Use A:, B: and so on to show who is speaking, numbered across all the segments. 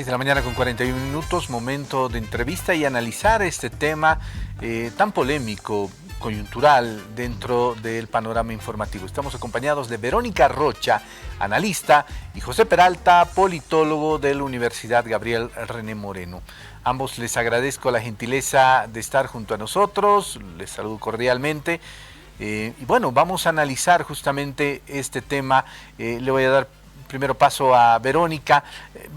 A: 6 de la mañana con 41 minutos, momento de entrevista y analizar este tema tan polémico, coyuntural, dentro del panorama informativo. Estamos acompañados de Verónica Rocha, analista, y José Peralta, politólogo de la Universidad Gabriel René Moreno. Ambos les agradezco la gentileza de estar junto a nosotros, les saludo cordialmente. Y bueno, vamos a analizar justamente este tema. Le voy a dar primero paso a Verónica.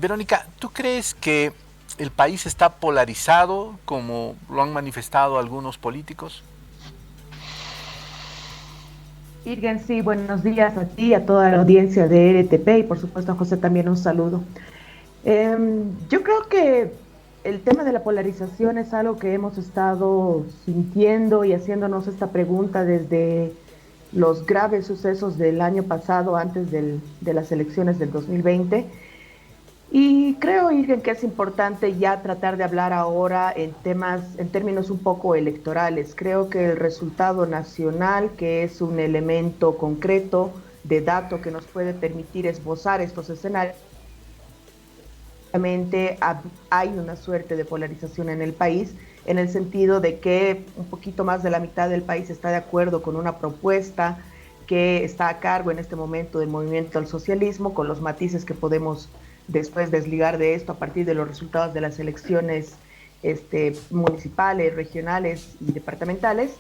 A: Verónica, ¿tú crees que el país está polarizado, como lo han manifestado algunos políticos?
B: Irgen, sí, buenos días a ti, a toda la audiencia de RTP y por supuesto a José también un saludo. Yo creo que el tema de la polarización es algo que hemos estado sintiendo y haciéndonos esta pregunta desde los graves sucesos del año pasado, antes de las elecciones del 2020. Y creo, Irgen, que es importante ya tratar de hablar ahora en temas, en términos un poco electorales. Creo que el resultado nacional, que es un elemento concreto de dato que nos puede permitir esbozar estos escenarios, realmente hay una suerte de polarización en el país, en el sentido de que un poquito más de la mitad del país está de acuerdo con una propuesta que está a cargo en este momento del movimiento al socialismo, con los matices que podemos después desligar de esto a partir de los resultados de las elecciones municipales, regionales y departamentales.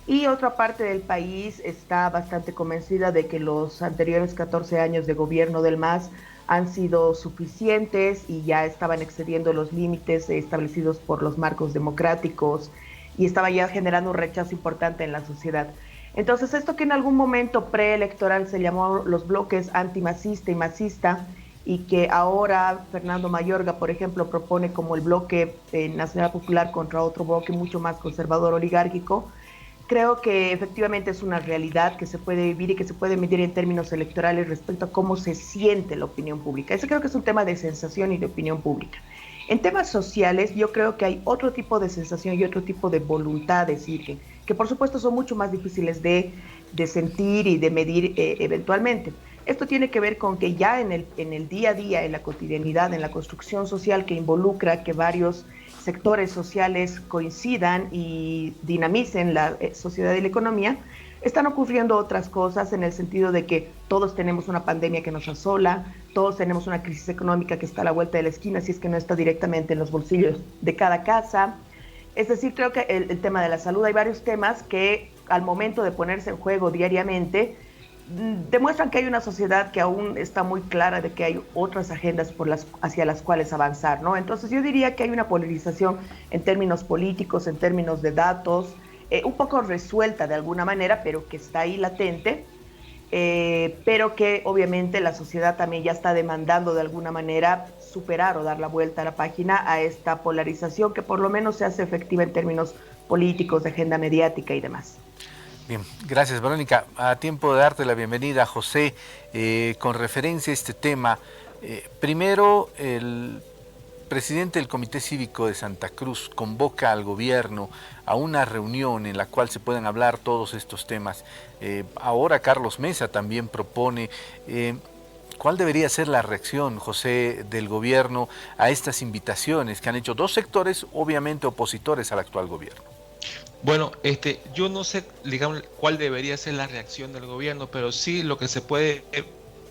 B: Y otra parte del país está bastante convencida de que los anteriores 14 años de gobierno del MAS han sido suficientes y ya estaban excediendo los límites establecidos por los marcos democráticos y estaba ya generando un rechazo importante en la sociedad. Entonces, esto que en algún momento preelectoral se llamó los bloques antimacista y masista, y que ahora Fernando Mayorga, por ejemplo, propone como el bloque Nacional Popular contra otro bloque mucho más conservador oligárquico, creo que efectivamente es una realidad que se puede vivir y que se puede medir en términos electorales respecto a cómo se siente la opinión pública. Ese creo que es un tema de sensación y de opinión pública. En temas sociales, yo creo que hay otro tipo de sensación y otro tipo de voluntad de decir que por supuesto son mucho más difíciles de sentir y de medir eventualmente. Esto tiene que ver con que ya en el día a día, en la cotidianidad, en la construcción social que involucra que varios sectores sociales coincidan y dinamicen la sociedad y la economía, están ocurriendo otras cosas en el sentido de que todos tenemos una pandemia que nos asola, todos tenemos una crisis económica que está a la vuelta de la esquina, si es que no está directamente en los bolsillos de cada casa. Es decir, creo que el tema de la salud, hay varios temas que al momento de ponerse en juego diariamente, demuestran que hay una sociedad que aún está muy clara de que hay otras agendas hacia las cuales avanzar, ¿no? Entonces yo diría que hay una polarización en términos políticos, en términos de datos, un poco resuelta de alguna manera, pero que está ahí latente, pero que obviamente la sociedad también ya está demandando de alguna manera superar o dar la vuelta a la página a esta polarización que por lo menos se hace efectiva en términos políticos, de agenda mediática y demás.
A: Bien, gracias Verónica. A tiempo de darte la bienvenida, José, con referencia a este tema. Primero, el presidente del Comité Cívico de Santa Cruz convoca al gobierno a una reunión en la cual se puedan hablar todos estos temas. Ahora Carlos Mesa también propone. ¿Cuál debería ser la reacción, José, del gobierno a estas invitaciones que han hecho dos sectores, obviamente opositores al actual gobierno?
C: Bueno, yo no sé, digamos, cuál debería ser la reacción del gobierno, pero sí lo que se puede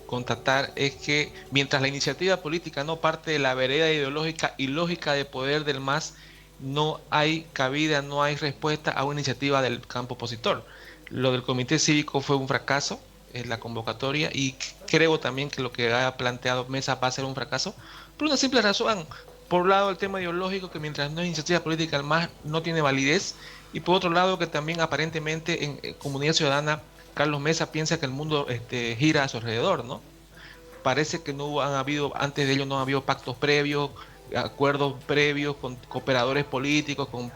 C: constatar es que mientras la iniciativa política no parte de la vereda ideológica y lógica de poder del MAS, no hay cabida, no hay respuesta a una iniciativa del campo opositor. Lo del Comité Cívico fue un fracaso, es la convocatoria, y creo también que lo que ha planteado Mesa va a ser un fracaso, por una simple razón. Por un lado, el tema ideológico, que mientras no hay iniciativa política, el MAS no tiene validez. Y por otro lado, que también aparentemente en Comunidad Ciudadana, Carlos Mesa piensa que el mundo gira a su alrededor, ¿no? Parece que no han habido, antes de ello no ha habido pactos previos, acuerdos previos con cooperadores políticos, con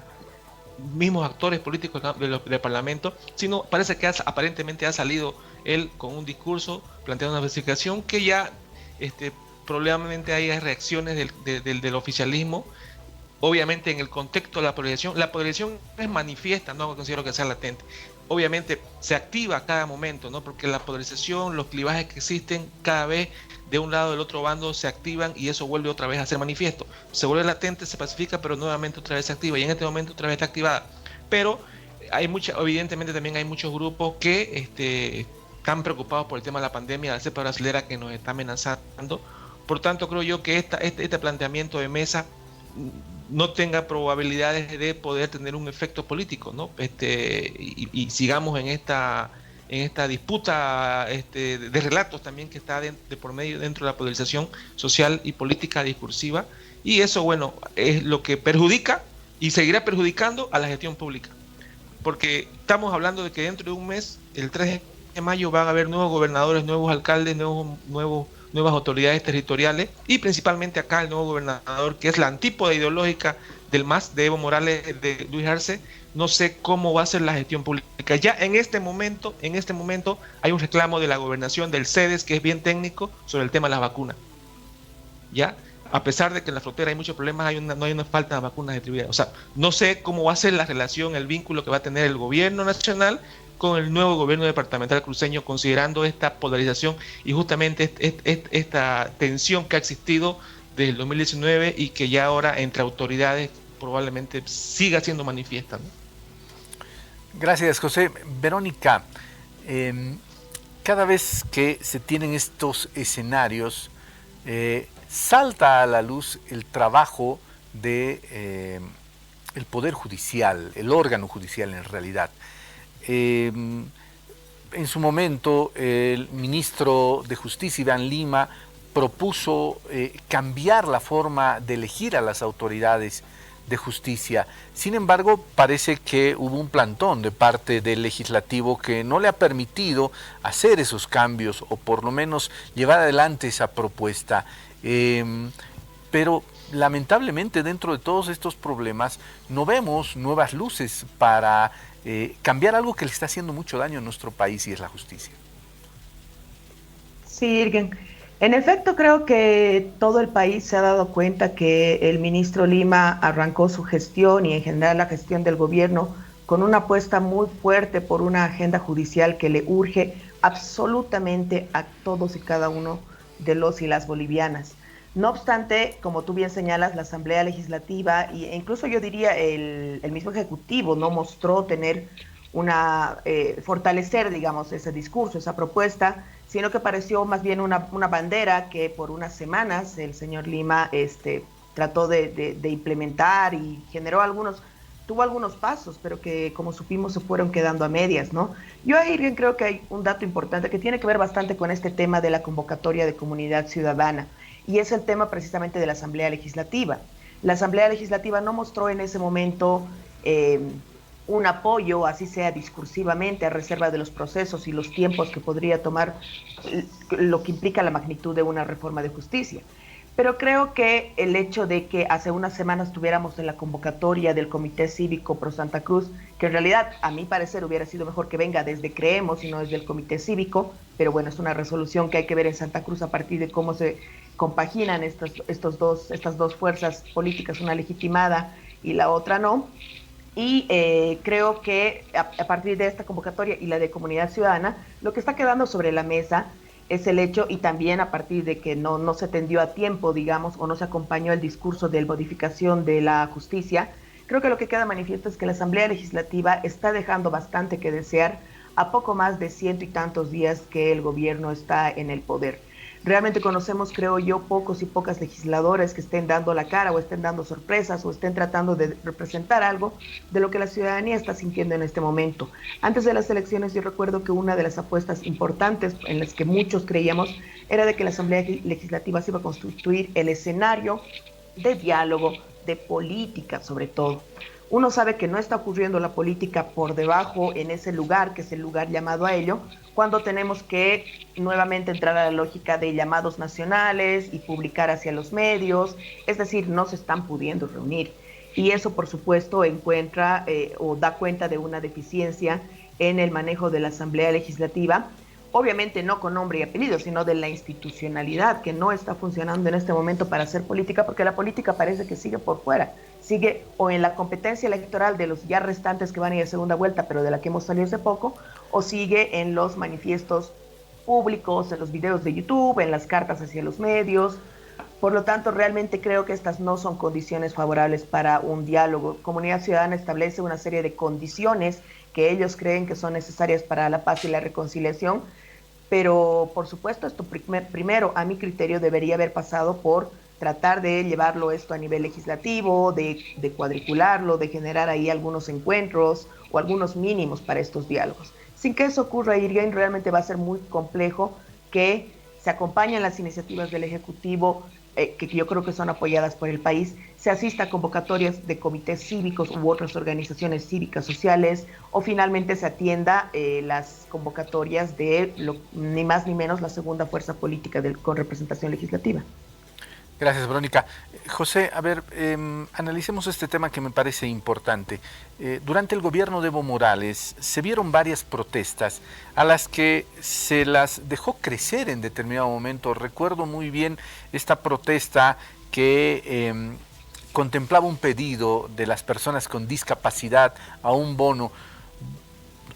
C: mismos actores políticos del Parlamento, sino parece que aparentemente ha salido él con un discurso planteando una verificación que ya probablemente haya reacciones del oficialismo. Obviamente en el contexto de la polarización es manifiesta, no considero que sea latente. obviamente se activa a cada momento, ¿no? Porque la polarización, los clivajes que existen cada vez de un lado del otro bando se activan y eso vuelve otra vez a ser manifiesto. Se vuelve latente, se pacifica, pero nuevamente otra vez se activa y en este momento otra vez está activada. Pero evidentemente también hay muchos grupos que están preocupados por el tema de la pandemia, la cepa brasilera que nos está amenazando. Por tanto, creo yo que este planteamiento de mesa no tenga probabilidades de poder tener un efecto político, ¿no? Y sigamos en esta disputa de relatos también que está de por medio dentro de la polarización social y política discursiva, y eso, bueno, es lo que perjudica y seguirá perjudicando a la gestión pública, porque estamos hablando de que dentro de un mes, el 3 de mayo, van a haber nuevos gobernadores, nuevos alcaldes, nuevas autoridades territoriales, y principalmente acá el nuevo gobernador, que es la antípoda ideológica del MAS de Evo Morales, de Luis Arce. No sé cómo va a ser la gestión pública. Ya en este momento hay un reclamo de la gobernación del CEDES, que es bien técnico, sobre el tema de las vacunas. Ya, a pesar de que en la frontera hay muchos problemas, no hay una falta de vacunas distribuidas. O sea, no sé cómo va a ser la relación, el vínculo que va a tener el gobierno nacional con el nuevo gobierno departamental cruceño, considerando esta polarización y justamente esta tensión que ha existido desde el 2019 y que ya ahora entre autoridades probablemente siga siendo manifiesta, ¿no?
A: Gracias, José. Verónica, cada vez que se tienen estos escenarios, salta a la luz el trabajo de el Poder Judicial, el órgano judicial en realidad. En su momento, el ministro de Justicia, Iván Lima, propuso cambiar la forma de elegir a las autoridades de justicia. Sin embargo, parece que hubo un plantón de parte del legislativo que no le ha permitido hacer esos cambios o por lo menos llevar adelante esa propuesta. Pero lamentablemente dentro de todos estos problemas no vemos nuevas luces para cambiar algo que le está haciendo mucho daño a nuestro país, y es la justicia.
B: Sí, Irgen. En efecto, creo que todo el país se ha dado cuenta que el ministro Lima arrancó su gestión y en general la gestión del gobierno con una apuesta muy fuerte por una agenda judicial que le urge absolutamente a todos y cada uno de los y las bolivianas. No obstante, como tú bien señalas, la Asamblea Legislativa e incluso yo diría el mismo Ejecutivo no mostró tener fortalecer, digamos, ese discurso, esa propuesta, sino que pareció más bien una bandera que por unas semanas el señor Lima trató de implementar y tuvo algunos pasos, pero que como supimos se fueron quedando a medias, ¿no? Yo ahí creo que hay un dato importante que tiene que ver bastante con este tema de la convocatoria de comunidad ciudadana, y es el tema precisamente de la Asamblea Legislativa. La Asamblea Legislativa no mostró en ese momento un apoyo, así sea discursivamente, a reserva de los procesos y los tiempos que podría tomar lo que implica la magnitud de una reforma de justicia. Pero creo que el hecho de que hace unas semanas tuviéramos en la convocatoria del Comité Cívico Pro Santa Cruz, que en realidad a mi parecer hubiera sido mejor que venga desde Creemos y no desde el Comité Cívico, pero bueno, es una resolución que hay que ver en Santa Cruz a partir de cómo se compaginan estas dos fuerzas políticas, una legitimada y la otra no. Y creo que a partir de esta convocatoria y la de comunidad ciudadana, lo que está quedando sobre la mesa es el hecho, y también a partir de que no se atendió a tiempo, digamos, o no se acompañó el discurso de modificación de la justicia, creo que lo que queda manifiesto es que la Asamblea Legislativa está dejando bastante que desear a poco más de 100 y tantos días que el gobierno está en el poder. Realmente conocemos, creo yo, pocos y pocas legisladores que estén dando la cara o estén dando sorpresas o estén tratando de representar algo de lo que la ciudadanía está sintiendo en este momento. Antes de las elecciones yo recuerdo que una de las apuestas importantes en las que muchos creíamos era de que la Asamblea Legislativa se iba a constituir el escenario de diálogo, de política sobre todo. Uno sabe que no está ocurriendo la política por debajo en ese lugar, que es el lugar llamado a ello, cuando tenemos que nuevamente entrar a la lógica de llamados nacionales y publicar hacia los medios, es decir, no se están pudiendo reunir. Y eso, por supuesto, encuentra o da cuenta de una deficiencia en el manejo de la Asamblea Legislativa, obviamente no con nombre y apellido, sino de la institucionalidad que no está funcionando en este momento para hacer política, porque la política parece que sigue por fuera, sigue o en la competencia electoral de los ya restantes que van a ir a segunda vuelta, pero de la que hemos salido hace poco, o sigue en los manifiestos públicos, en los videos de YouTube, en las cartas hacia los medios. Por lo tanto, realmente creo que estas no son condiciones favorables para un diálogo. Comunidad Ciudadana establece una serie de condiciones que ellos creen que son necesarias para la paz y la reconciliación, pero por supuesto esto primero, a mi criterio, debería haber pasado por tratar de llevarlo esto a nivel legislativo, de cuadricularlo, de generar ahí algunos encuentros o algunos mínimos para estos diálogos. Sin que eso ocurra, Irgen, realmente va a ser muy complejo que se acompañen las iniciativas del Ejecutivo, que yo creo que son apoyadas por el país, se asista a convocatorias de comités cívicos u otras organizaciones cívicas sociales, o finalmente se atienda las convocatorias de ni más ni menos la segunda fuerza política con representación legislativa.
A: Gracias, Verónica. José, a ver, analicemos este tema que me parece importante. Durante el gobierno de Evo Morales se vieron varias protestas a las que se las dejó crecer en determinado momento. Recuerdo muy bien esta protesta que contemplaba un pedido de las personas con discapacidad a un bono.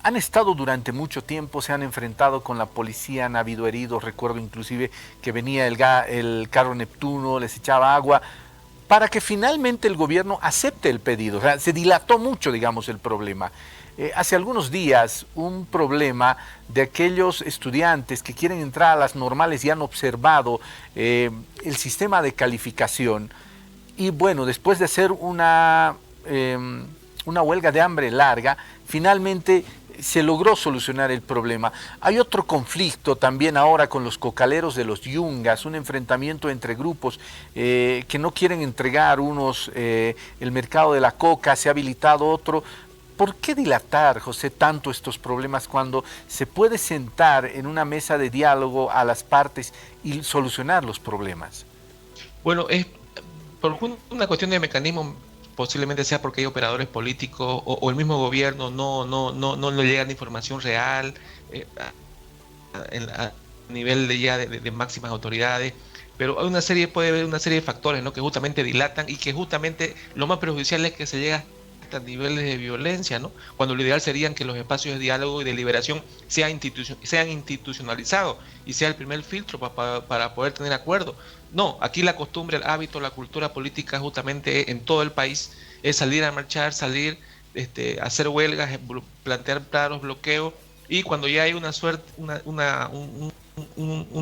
A: Han estado durante mucho tiempo, se han enfrentado con la policía, han habido heridos, recuerdo inclusive que venía el carro Neptuno, les echaba agua, para que finalmente el gobierno acepte el pedido. O sea, se dilató mucho, digamos, el problema. Hace algunos días, un problema de aquellos estudiantes que quieren entrar a las normales y han observado el sistema de calificación. Y bueno, después de hacer una huelga de hambre larga, finalmente se logró solucionar el problema. Hay otro conflicto también ahora con los cocaleros de los Yungas, un enfrentamiento entre grupos que no quieren entregar unos el mercado de la coca, se ha habilitado otro. ¿Por qué dilatar, José, tanto estos problemas cuando se puede sentar en una mesa de diálogo a las partes y solucionar los problemas?
C: Bueno, es por una cuestión de mecanismo. Posiblemente sea porque hay operadores políticos o el mismo gobierno no le llega la información real a nivel de máximas autoridades, pero puede haber una serie de factores, ¿no?, que justamente dilatan y que justamente lo más perjudicial es que se llega a niveles de violencia, ¿no?, cuando lo ideal serían que los espacios de diálogo y de liberación sean institucionalizados y sea el primer filtro para poder tener acuerdos. No, aquí la costumbre, el hábito, la cultura política justamente en todo el país es salir a marchar, hacer huelgas, plantear paros, bloqueos, y cuando ya hay una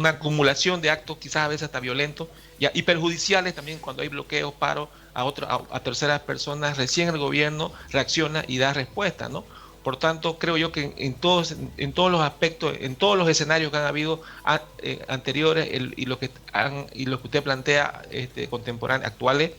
C: acumulación de actos quizás a veces hasta violentos y perjudiciales también, cuando hay bloqueos, paros a terceras personas, recién el gobierno reacciona y da respuesta, ¿no? Por tanto, creo yo que en todos los aspectos, en todos los escenarios que han habido anteriores y lo que usted plantea, contemporáneos, actuales,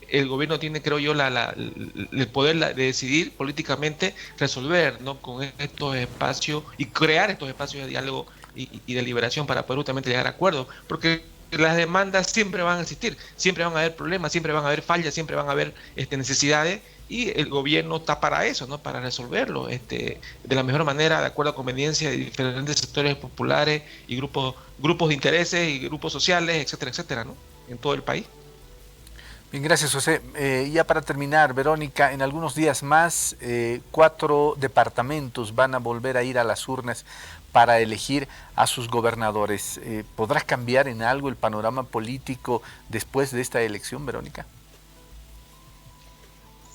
C: el gobierno tiene, creo yo, el poder de decidir políticamente resolver, ¿no?, con estos espacios y crear estos espacios de diálogo y de liberación para poder justamente llegar a acuerdos, porque las demandas siempre van a existir, siempre van a haber problemas, siempre van a haber fallas, siempre van a haber necesidades, y el gobierno está para eso, ¿no?, para resolverlo de la mejor manera, de acuerdo a conveniencia de diferentes sectores populares y grupos de intereses y grupos sociales, etcétera, etcétera, ¿no?, en todo el país.
A: Bien, gracias, José. Ya para terminar, Verónica, en algunos días más, 4 departamentos van a volver a ir a las urnas para elegir a sus gobernadores. ¿Podrá cambiar en algo el panorama político después de esta elección, Verónica?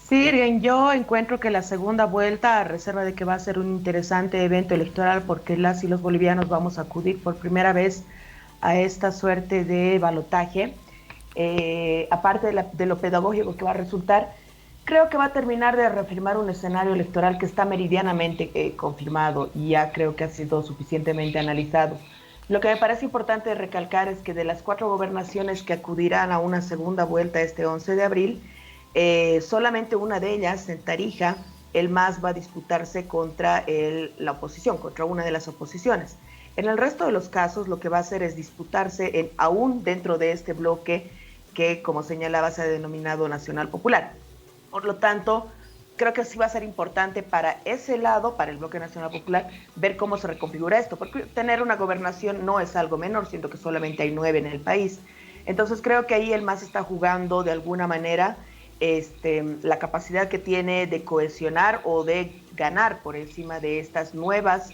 B: Sí, yo encuentro que la segunda vuelta, a reserva de que va a ser un interesante evento electoral, porque las y los bolivianos vamos a acudir por primera vez a esta suerte de balotaje, aparte de lo pedagógico que va a resultar, creo que va a terminar de reafirmar un escenario electoral que está meridianamente confirmado y ya creo que ha sido suficientemente analizado. Lo que me parece importante recalcar es que de las 4 gobernaciones que acudirán a una segunda vuelta este 11 de abril, solamente una de ellas, en Tarija, el MAS va a disputarse contra la oposición, contra una de las oposiciones. En el resto de los casos, lo que va a hacer es disputarse aún dentro de este bloque que, como señalaba, se ha denominado Nacional Popular. Por lo tanto, creo que sí va a ser importante para ese lado, para el Bloque Nacional Popular, ver cómo se reconfigura esto, porque tener una gobernación no es algo menor, siendo que solamente hay 9 en el país. Entonces creo que ahí el MAS está jugando de alguna manera la capacidad que tiene de cohesionar o de ganar por encima de estas nuevas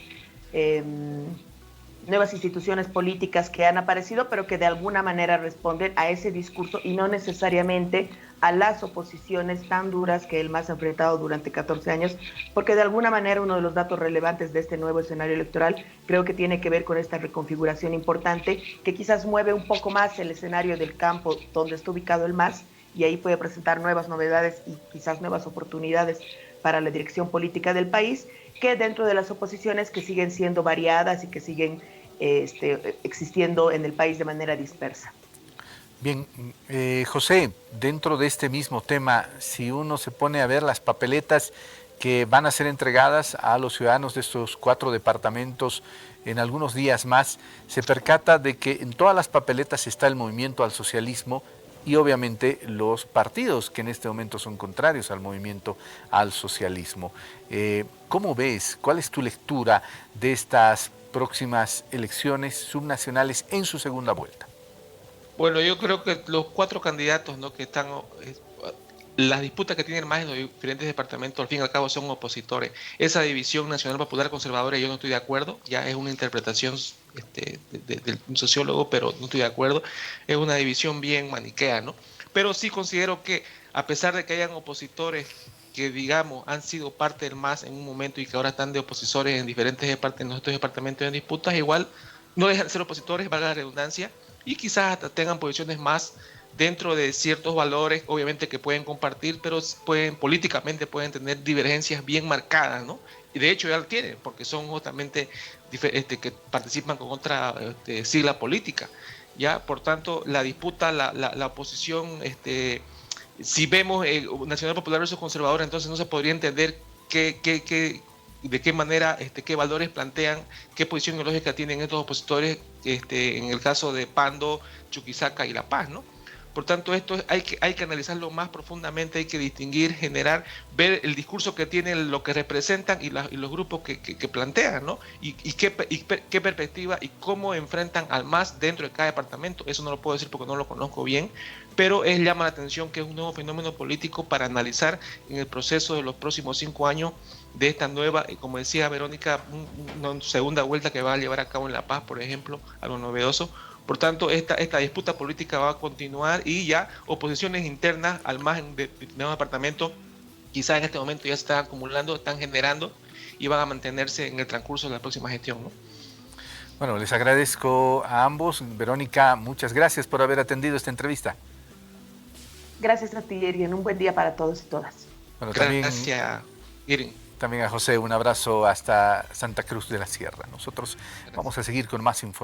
B: instituciones políticas que han aparecido, pero que de alguna manera responden a ese discurso y no necesariamente a las oposiciones tan duras que el MAS ha enfrentado durante 14 años, porque de alguna manera uno de los datos relevantes de este nuevo escenario electoral creo que tiene que ver con esta reconfiguración importante que quizás mueve un poco más el escenario del campo donde está ubicado el MAS, y ahí puede presentar nuevas novedades y quizás nuevas oportunidades para la dirección política del país, que dentro de las oposiciones que siguen siendo variadas y que siguen existiendo en el país de manera dispersa.
A: Bien, José, dentro de este mismo tema, si uno se pone a ver las papeletas que van a ser entregadas a los ciudadanos de estos 4 departamentos en algunos días más, se percata de que en todas las papeletas está el movimiento al socialismo y obviamente los partidos que en este momento son contrarios al movimiento al socialismo. ¿Cómo ves? ¿Cuál es tu lectura de estas próximas elecciones subnacionales en su segunda vuelta?
C: Bueno, yo creo que los 4 candidatos, ¿no?, que están, las disputas que tienen más en los diferentes departamentos, al fin y al cabo son opositores. Esa división nacional popular conservadora yo no estoy de acuerdo, ya es una interpretación de un sociólogo, pero no estoy de acuerdo. Es una división bien maniquea, ¿no? Pero sí considero que a pesar de que hayan opositores que, digamos, han sido parte del MAS en un momento y que ahora están de opositores en diferentes en los otros departamentos en disputas, igual no dejan de ser opositores, valga la redundancia, y quizás hasta tengan posiciones más dentro de ciertos valores, obviamente, que pueden compartir, pero políticamente pueden tener divergencias bien marcadas, ¿no? Y de hecho ya lo tienen, porque son justamente que participan con otra sigla política, ¿ya? Por tanto, la disputa, la oposición, si vemos Nacional Popular versus Conservador, entonces no se podría entender de qué manera, qué valores plantean, qué posición ideológica tienen estos opositores, en el caso de Pando, Chuquisaca y La Paz, ¿no? Por tanto, esto hay que analizarlo más profundamente, hay que distinguir, generar, ver el discurso que tienen, lo que representan y los grupos que plantean, ¿no? Y qué perspectiva y cómo enfrentan al MAS dentro de cada departamento. Eso no lo puedo decir porque no lo conozco bien, pero llama la atención que es un nuevo fenómeno político para analizar en el proceso de los próximos 5 años de esta nueva, como decía Verónica, una segunda vuelta que va a llevar a cabo en La Paz, por ejemplo, a lo novedoso. Por tanto, esta disputa política va a continuar y ya oposiciones internas al margen de nuevos departamentos, quizás en este momento ya se están acumulando, están generando y van a mantenerse en el transcurso de la próxima gestión, ¿no?
A: Bueno, les agradezco a ambos. Verónica, muchas gracias por haber atendido esta entrevista.
B: Gracias a ti, Irien. Un buen día para todos y todas.
A: Bueno,
C: gracias, Irien.
A: También a José, un abrazo hasta Santa Cruz de la Sierra. Nosotros vamos a seguir con más información.